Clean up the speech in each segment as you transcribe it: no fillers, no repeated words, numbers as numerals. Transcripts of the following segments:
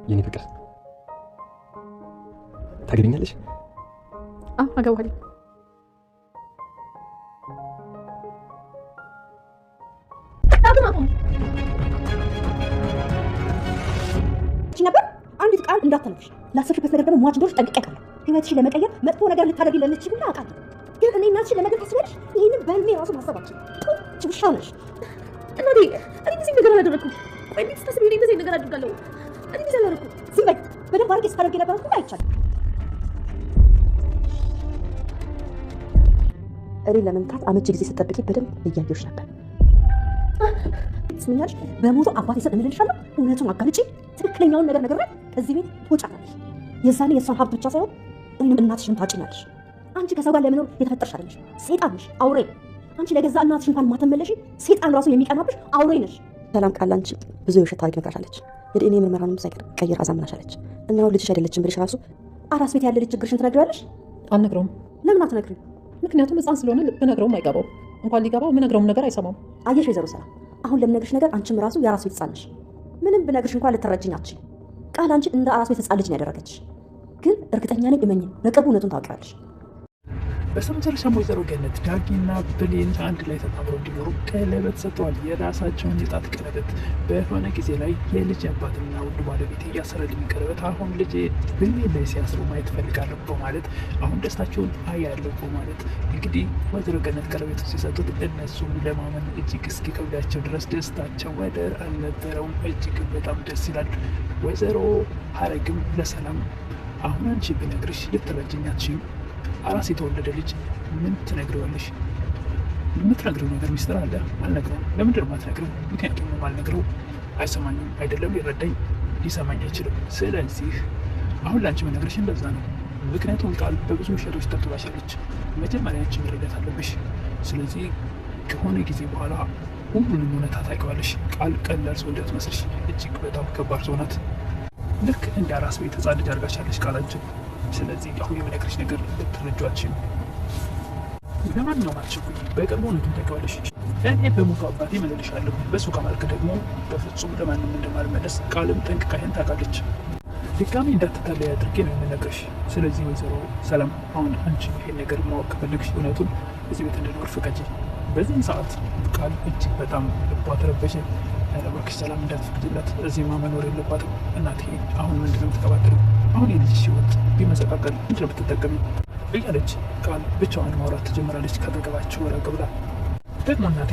የኔ ፍቅር ታገቢኛለሽ? አዎ አገባለሁ። ነበር አንዲት ቃል እንዳትነግሪሽ። ላሰብሽበት ነገር ደግሞ ሟች እንደሆንሽ ጠንቅቄ አውቃለሁ። ህይወትሽን ለመቀየር መጥፎ ነገር ልታደርጊ ለነች ሁላ አውቃለሁ። ግን እኔ እናትሽን ለመገር ታስቢያለሽ? ይህንን በህልሜ ራሱ ማሰባችን ውሻ ነሽ። እናቴ እኔ እንደዚህ ነገር አላደረኩም። ቆይ ቤት ስታስቢ እኔ እንደዚህ ነገር አድርጋለሁ? እኔ እንደዚህ አላደረኩም። ዝም በይ። በደንብ አድርጌ ስታደርጊ የነበረው ሁሉ አይቻልም። እኔ ለመምታት አመቺ ጊዜ ስጠብቂ በደንብ እያየሁሽ ነበር። ትስምኛለሽ? በሞቱ አባቴ ስም እምልልሻለሁ። እውነቱን አጋልጪ፣ ትክክለኛውን ነገር ነግሬ ከዚህ ቤት ትወጫለሽ። የዛኔ የእሷን ሀብት ብቻ ሳይሆን እኔንም እናትሽን ታጭኛለሽ። አንቺ ከሰው ጋር ለመኖር የተፈጠርሽ አይደለሽ፣ ሴጣን ነሽ፣ አውሬ። አንቺ ለገዛ እናትሽ እንኳን ማተመለሽ ሴጣን ራሱ የሚቀናብሽ አውሬ ነሽ። ሰላም ቃል አንቺ ብዙ የውሸት ታሪክ ነግራሻለች። የዲኤንኤ ምርመራንም ሳይቀር ቀይራ አዛምናሻለች። እና ልጅሽ አይደለችም ብለሽ ራሱ አራስ ቤት ያለ ልጅ ችግርሽን ትነግሪዋለሽ? አልነግረውም። ለምን አትነግሪው? ምክንያቱም ህፃን ስለሆነ ብነግረውም አይገባው። እንኳን ሊገባው ምነግረውም ነገር አይሰማም። አየሽ ወይዘሮ ሰላም፣ አሁን ለምነግርሽ ነገር አንቺም ራሱ የአራስ ቤት ህፃን ነሽ። ምንም ብነግርሽ እንኳን ልትረጅኝ አትችይም። ቃል አንቺን እንደ አራስ ቤት ህፃን ልጅ ነው ያደረገችሽ። ግን እርግጠኛ ነኝ እመኚኝ፣ በቅርቡ እውነቱን ታውቂዋለሽ። በስተመጨረሻም ወይዘሮ ገነት ዳጊና ብሌን አንድ ላይ ተጣምረው እንዲኖሩ ቀለበት ሰጥተዋል። የራሳቸውን የጣት ቀለበት። በሆነ ጊዜ ላይ የልጅ አባትና ውድ ባለቤት እያሰረልኝ ቀለበት አሁን ልጅ ብሌን ላይ ሲያስሩ ማየት ፈልጋለሁ በማለት አሁን ደስታቸውን አያለሁ በማለት እንግዲህ ወይዘሮ ገነት ቀለበቱ ሲሰጡት እነሱም ለማመን እጅግ እስኪከብዳቸው ድረስ ደስታቸው ወደር አልነበረውም። እጅግ በጣም ደስ ይላል። ወይዘሮ ሀረግም ለሰላም አሁን አንቺ ብነግርሽ ልትረጅኝ አትችይም። አራስ የተወለደ ልጅ ምን ትነግረዋለሽ? የምትነግረው ነገር ሚስጥር አለ። አልነግረውም። ለምንድን ነው የማትነግረው? ምክንያቱም የማልነግረው አይሰማኝም፣ አይደለም ሊረዳኝ ሊሰማኝ አይችልም። ስለዚህ አሁን ለአንቺ መነግርሽ እንደዛ ነው። ምክንያቱም ቃል በብዙ ውሸቶች ተብትባሻለች። መጀመሪያ አንቺ መረዳት አለብሽ። ስለዚህ ከሆነ ጊዜ በኋላ ሁሉንም እውነታ ታውቂዋለሽ። ቃል ቀላል ሰው እንዳትመስልሽ፣ እጅግ በጣም ከባድ ሰው ናት። ልክ እንደ አራስ ቤት ህፃን ልጅ አድርጋሻለች ቃላችን። ስለዚህ አሁን የምነግርሽ ነገር ልትረጇችን። ለማንኛውም አትቸኩይ፣ በቅርቡ እውነቱን ታውቂዋለሽ። እኔ በሞቱ አባቴ እምልልሻለሁ። በሱ ከማልክ ደግሞ በፍጹም ለማንም እንደማልመለስ ቃልም ጠንቅቃ ይሄን ታውቃለች። ድጋሚ እንዳትታለይ አድርጌ ነው የምነግርሽ። ስለዚህ ወይዘሮ ሰላም አሁን አንቺ ይሄን ነገር ማወቅ ከፈለግሽ እውነቱን እዚህ ቤት እንድኖር ፍቀጂ። በዚህም ሰዓት ቃል እጅግ በጣም ልቧ ተረበሸ። እባክሽ ሰላም እንዳትፈቅጂላት፣ እዚህማ መኖር የለባትም እናቴ። አሁን ምንድነው የምትቀባጥሪው? አሁን የልጅሽ ህይወት ቢመሰቃቀል ምንድነው የምትጠቀሚ? እያለች ቃል ብቻዋን ማውራት ትጀምራለች። ከአጠገባቸው ወረቅ ብላ ደግሞ እናቴ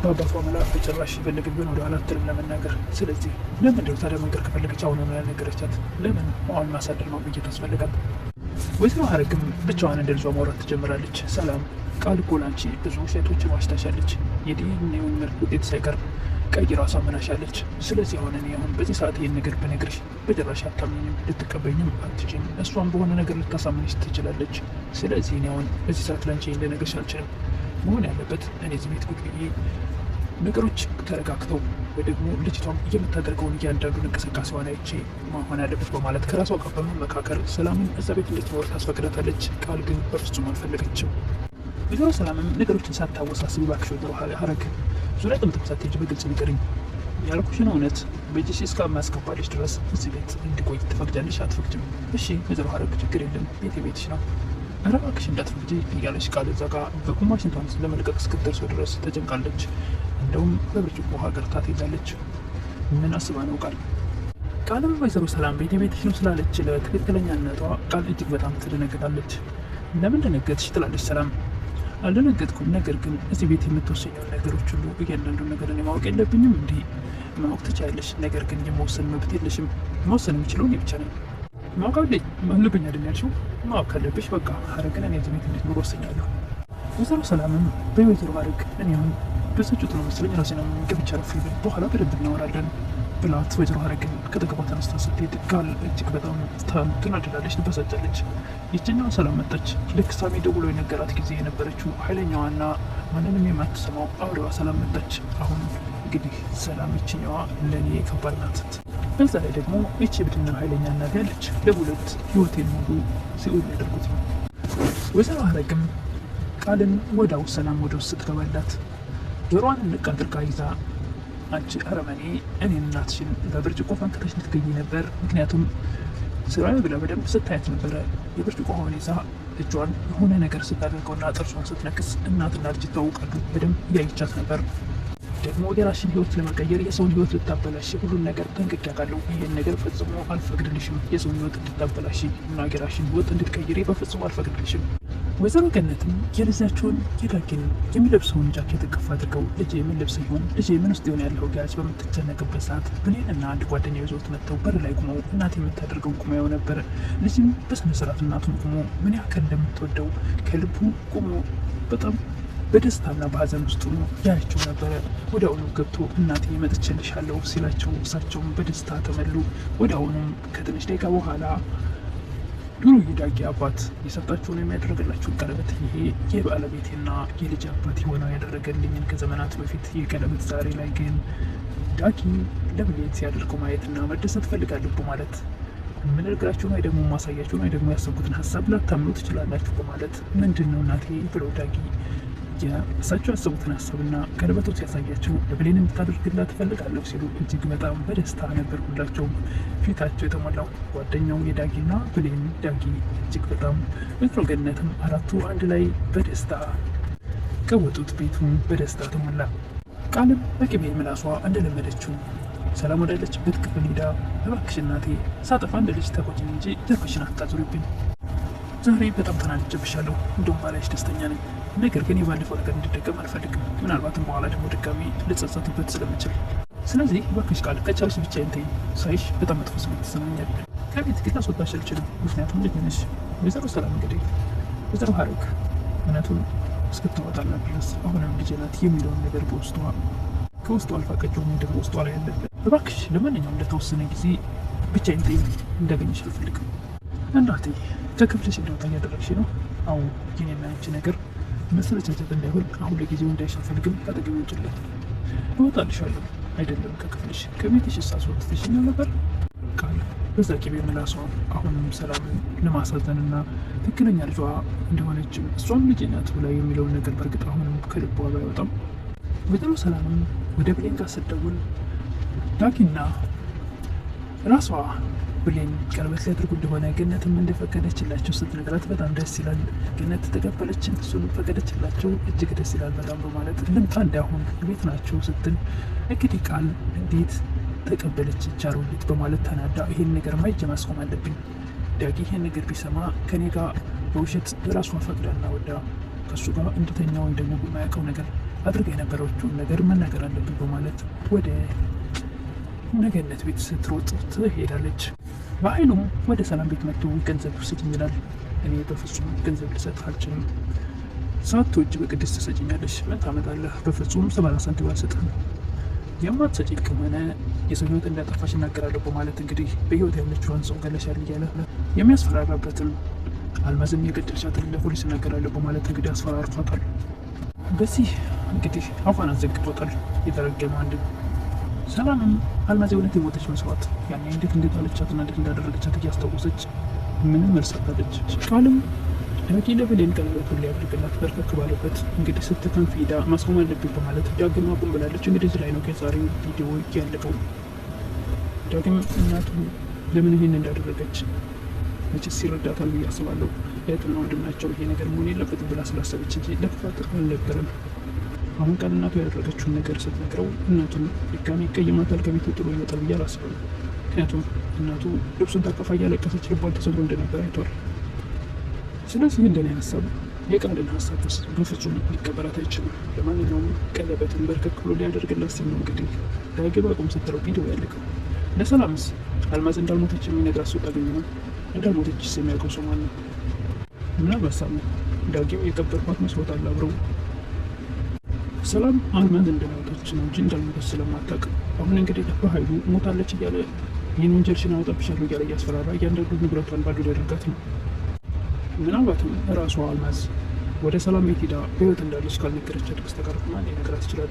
በአባቷ መላ በጭራሽ ይፈልግ ቢሆን ወደኋላ አትልም ለመናገር። ስለዚህ ለምንድነው ታዲያ መንገር ከፈለገች አሁን ነው ያልነገረቻት? ለምን አሁን ማሳደር ነው ብዬ ታስፈልጋት? ወይዘሮ ሀረግም ብቻዋን እንደ ልጇ ማውራት ትጀምራለች። ሰላም ቃል እኮ ላንቺ ብዙ ሴቶችን ዋሽታሻለች። የዲኤንኤውን ምርመራ ውጤት ሳይቀርብ ቀይራ አሳምናሻለች። ስለዚህ አሁን እኔ አሁን በዚህ ሰዓት ይህን ነገር ብነግርሽ በጭራሽ አታምኝም፣ ልትቀበኝም አትችይም። እሷን በሆነ ነገር ልታሳምንሽ ትችላለች። ስለዚህ እኔ አሁን በዚህ ሰዓት ላንቺ ልነግርሽ አልችልም። መሆን ያለበት እኔ እዚህ ቤት ቁጭ ብዬ ነገሮች ተረጋግተው ወይ ደግሞ ልጅቷም የምታደርገውን እያንዳንዱን እንቅስቃሴዋን አይቼ መሆን ያለበት በማለት ከራሷ ጋር በመመካከር ሰላምን እዛ ቤት እንድትኖር ታስፈቅዳታለች። ቃል ግን በፍጹም አልፈለገችም። ወይዘሮ ሰላምም ነገሮችን ሳታወሳስቢ እባክሽ ወይዘሮ ሀረግ ዙሪያ ጥምጥም ሳትሄጂ በግልጽ ንገሪኝ። ያልኩሽን እውነት በእጅሽ እስከማያስገባልሽ ድረስ እዚህ ቤት እንዲቆይ ትፈቅጃለሽ አትፈቅጅም? እሺ ወይዘሮ ሀረግ ችግር የለም፣ ቤቴ ቤትሽ ነው፣ ኧረ እባክሽ እንዳትፈቅጂ እያለች ቃል እዛ ጋ በቁማ ሽንቷን ለመልቀቅ እስክትደርሰው ድረስ ተጨንቃለች። እንደውም በብርጭቆ ውሃ ገርታ ትይዛለች። ምን አስባ ነው ቃል? ቃልም ወይዘሮ ሰላም ቤቴ ቤትሽ ነው ስላለች ለትክክለኛነቷ ቃል እጅግ በጣም ትደነግጣለች። ለምን ደነገጥሽ ትላለች ሰላም። አልደነገጥኩም፣ ነገር ግን እዚህ ቤት የምትወሰኘውን ነገሮች ሁሉ እያንዳንዱ ነገር እኔ ማወቅ የለብኝም? እንዲህ ማወቅ ትችያለሽ፣ ነገር ግን የመወሰን መብት የለሽም። መወሰን የምችለው እኔ ብቻ ነኝ። ማወቅ አለብኝ አይደል ያልሽው? ማወቅ ካለብሽ በቃ ሀረግን እኔ እዚህ ቤት እንድትኖር ወስኛለሁ። ወይዘሮ ሰላምም በወይዘሮ ሀረግ እኔ አሁን በሰጩት ነው መሰለኝ ራሴን ገብቻ ረፍ በኋላ በደንብ እናወራለን ብላት ወይዘሮ ሀረግን ከጠገቧ ተነስታ ስትሄድ ቃል እጅግ በጣም ትናደዳለች፣ ትበሳጫለች። ይችኛዋ ሰላም መጣች። ልክ ሳሚ ደውሎ የነገራት ጊዜ የነበረችው ኃይለኛዋና ማንንም የማትሰማው አውሬዋ ሰላም መጣች። አሁን እንግዲህ ሰላም ይችኛዋ ለእኔ ከባድ ናት። በዛ ላይ ደግሞ ይቺ ብድና ኃይለኛ እናት ያለች ለሁለት ህይወቴን ሙሉ ሲኦል ያደርጉት ነው። ወይዘሮ ሀረግም ቃልን ወዳው ሰላም ወደ ውስጥ ስትገባላት ጆሮዋን ንቅ አድርጋ ይዛ አንቺ አረመኔ፣ እኔን እናትሽን በብርጭቆ ፈንክተሽ ልትገኝ ነበር። ምክንያቱም ስራ ብላ በደንብ ስታያት ነበረ። የብርጭቆ ሆን ይዛ እጇን የሆነ ነገር ስታደርገውና ጥርሷን ስትነክስ እናትና ልጅ ይታወቃሉ። በደንብ እያየቻት ነበር። ደግሞ የራስሽን ህይወት ለመቀየር የሰውን ህይወት ልታበላሽ ሁሉን ነገር ጠንቅቄ አውቃለሁ። ይህን ነገር ፈጽሞ አልፈቅድልሽም። የሰውን ህይወት እንድታበላሽ እና የራስሽን ህይወት እንድትቀይሪ በፍጹም አልፈቅድልሽም። ወይዘሮ ገነትም የልጃቸውን የዳጊን የሚለብሰውን ጃኬት እቅፍ አድርገው ልጄ ምን ልብስ ይሆን ልጄ ምን ውስጥ ይሆን ያለው ጋዝ በምትጨነቅበት ሰዓት ብሌንና አንድ ጓደኛ ይዘውት መጥተው በር ላይ ቁመው እናት የምታደርገው ቁሞ ያው ነበረ። ልጅም በስነ ስርዓት እናቱን ቁሞ ምን ያክል እንደምትወደው ከልቡ ቁሞ በጣም በደስታና በሀዘን ውስጥ ሆኖ ያያቸው ነበረ። ወደ አሁኑ ገብቶ እናቴ መጥቼልሻለሁ ሲላቸው እሳቸውም በደስታ ተመሉ። ወደ አሁኑም ከትንሽ ደቂቃ በኋላ ድሮ የዳጊ አባት የሰጣቸውን የሚያደርግላቸው ቀለበት ይሄ የባለቤቴና የልጅ አባት የሆነው ያደረገልኝን ከዘመናት በፊት ይህ ቀለበት ዛሬ ላይ ግን ዳጊ ለብሌን ሲያደርገው ማየትና መደሰት ፈልጋለሁ በማለት የምነግራችሁን ወይ ደግሞ ማሳያችሁን ወይ ደግሞ ያሰብኩትን ሀሳብ ላታምኑ ትችላላችሁ በማለት ምንድን ነው እናቴ ብለው ዳጊ እሳቸው ያሰቡትን ሀሳብና ቀለበቱ ሲያሳያቸው ለብሌን እንድታደርግላት እፈልጋለሁ ሲሉ እጅግ በጣም በደስታ ነበር ሁላቸውም ፊታቸው የተሞላው። ጓደኛው የዳጊና ብሌን ዳጊ እጅግ በጣም ወይዘሮ ገነትም አራቱ አንድ ላይ በደስታ ቀወጡት። ቤቱን በደስታ ተሞላ። ቃልም በቅቤ ምላሷ እንደለመደችው ሰላም ወዳለችበት ክፍል ሄዳ እባክሽ እናቴ ሳጠፋ እንደ ልጅ ተቆጭኝ እንጂ ጀርባሽን አታዙሪብኝ። ዛሬ በጣም ተናድጄብሻለሁ። እንደውም ባላይሽ ደስተኛ ነኝ። ነገር ግን የባለፈው ነገር እንዲደገም አልፈልግም። ምናልባትም በኋላ ደግሞ ድጋሚ ልጸጸትበት ስለምችል፣ ስለዚህ እባክሽ ቃል ከቻልሽ ብቻዬን ተይኝ። ሳይሽ በጣም መጥፎ ስሜት ይሰማኛል። ከቤት ግን ላስወጣሽ አልችልም። ምክንያቱም ልጅ ነሽ። ወይዘሮ ሰላም እንግዲህ ወይዘሮ ሀረግ እውነቱን እስክታወጣላት ድረስ አሁንም ልጅ ናት የሚለውን ነገር ከውስጡ አልፋቀችውም። ደግሞ ውስጧ ላይ ያለ እባክሽ ለማንኛውም ለተወሰነ ጊዜ ብቻዬን ተይኝ። እንዳገኝሽ አልፈልግም። እናቴ ከክፍልሽ እንደወጣ እያደረግሽ ነው። አሁን የኔና አንቺ ነገር መሰለቻቸት እንዳይሆን አሁን ለጊዜው እንዳይሽ አልፈልግም። ከአጠገቤ ውጭለት እወጣልሻለሁ። አይደለም ከክፍልሽ ከቤትሽ ሳስወጥተሽኛ ነበር። ቃል በዛ ቂቤ ምላሷ አሁንም ሰላምን ለማሳዘንና ትክክለኛ ልጇ እንደሆነችም እሷም ልጄ ናት ብላ የሚለውን ነገር በእርግጥ አሁንም ከልቧ ባይወጣም ወይዘሮ ሰላምም ወደ ብሌን ጋር ስትደውል ዳጊና ራሷ ብሌን ቀለበት ሊያደርጉ እንደሆነ ገነትም እንደፈቀደችላቸው ስትነግራት በጣም ደስ ይላል። ገነት ተቀበለችን፣ እሱን ፈቀደችላቸው፣ እጅግ ደስ ይላል በጣም በማለት ልምጣ እንዳሁን ቤት ናቸው ስትል እንግዲህ ቃል እንዴት ተቀበለች ቻሮሊት በማለት ተናዳ ይሄን ነገር ማይጀ ማስቆም አለብኝ። ዳጊ ይሄን ነገር ቢሰማ ከኔ ጋር በውሸት ራሷ ፈቅዳና ወዳ ከእሱ ጋር እንድተኛ ወይም ደግሞ በማያውቀው ነገር አድርጋ የነበረችውን ነገር መናገር አለብኝ በማለት ወደ ገነት ቤት ስትሮጥ ትሄዳለች። በኃይሉም ወደ ሰላም ቤት መጥቶ ገንዘብ ስጭኝ ይላል። እኔ በፍጹም ገንዘብ ልሰጥህ አልችልም። ሳትወጂ በቅድስት ትሰጭኛለሽ። ምን ታመጣለህ? በፍጹም 70 ሳንቲም አልሰጥህም። የማትሰጪኝ ከሆነ የሰው ሕይወት እንዳጠፋሽ እናገራለሁ በማለት እንግዲህ በሕይወት ያለችውን ሰው ገለሻል እያለ የሚያስፈራራበትም አልማዝም የገደልሻትን ለፖሊስ እናገራለሁ በማለት እንግዲህ አስፈራርቷታል። በዚህ እንግዲህ አፏን አዘግቶታል። የተረገመ አንድ ሰላምም አልማዝ የእውነት የሞተች መስዋዕት ያኔ እንዴት እንዳለቻትና እንዴት እንዳደረገቻት እያስታወሰች ምንም መልሳታለች። ቃልም ዳጊ ለብሌን ቀለበቱን ሊያደርግላት በርከክ ባለበት እንግዲህ ስትከንፍ ሄዳ ማስቆም አለብኝ በማለት ዳግም አቁም ብላለች። እንግዲህ እዚህ ላይ ነው ከዛሬው ቪዲዮ ያለቀው። ዳግም እናቱ ለምን ይሄን እንዳደረገች መቼስ ይረዳታል ብዬ አስባለሁ። እህትና ወንድም ናቸው። ይሄ ነገር መሆን የለበትም ብላ ስላሰበች እንጂ ለክፋት አልነበረም። አሁን ቃል እናቱ ያደረገችውን ነገር ስትነግረው እናቱን ድጋሚ ይቀይማታል፣ ከቤት ጥሎ ይወጣል ብዬ አላስብም። ምክንያቱም እናቱ ልብሱን ታቀፋ እያለቀሰች ልቧን ተሰብሮ እንደነበር አይቷል። ስለዚህ እንደኔ ሀሳብ የቃልን ሀሳብ ውስጥ በፍጹም ሊቀበላት አይችልም። ለማንኛውም ቀለበትን በርከክ ብሎ ሊያደርግላት ሲል ነው እንግዲህ ዳግም አቁም ስትለው ቪዲዮ ያለቀው። ለሰላምስ አልማዝ እንዳልሞተች የሚነግራት ሰው ታገኝ ነው። እንዳልሞተችስ የሚያውቀው ሰው ማን ነው? ምናልባት ሳሙ ዳግም የቀበርኳት መስሎታል አብረው። ሰላም አልማዝ እንደሞተች ነው እንጂ እንዳልሞተች ስለማታውቅ አሁን እንግዲህ በኃይሉ ሞታለች እያለ ይህን ወንጀልሽን አወጣብሻለሁ እያለ እያስፈራራ እያንዳንዱ ንብረቷን ባዶ ሊያደርጋት ነው። ምናልባትም ራሷ አልማዝ ወደ ሰላም ቤት ሄዳ በሕይወት እንዳለች ካልነገረቻት በስተቀር ማን ሊነግራት ይችላል?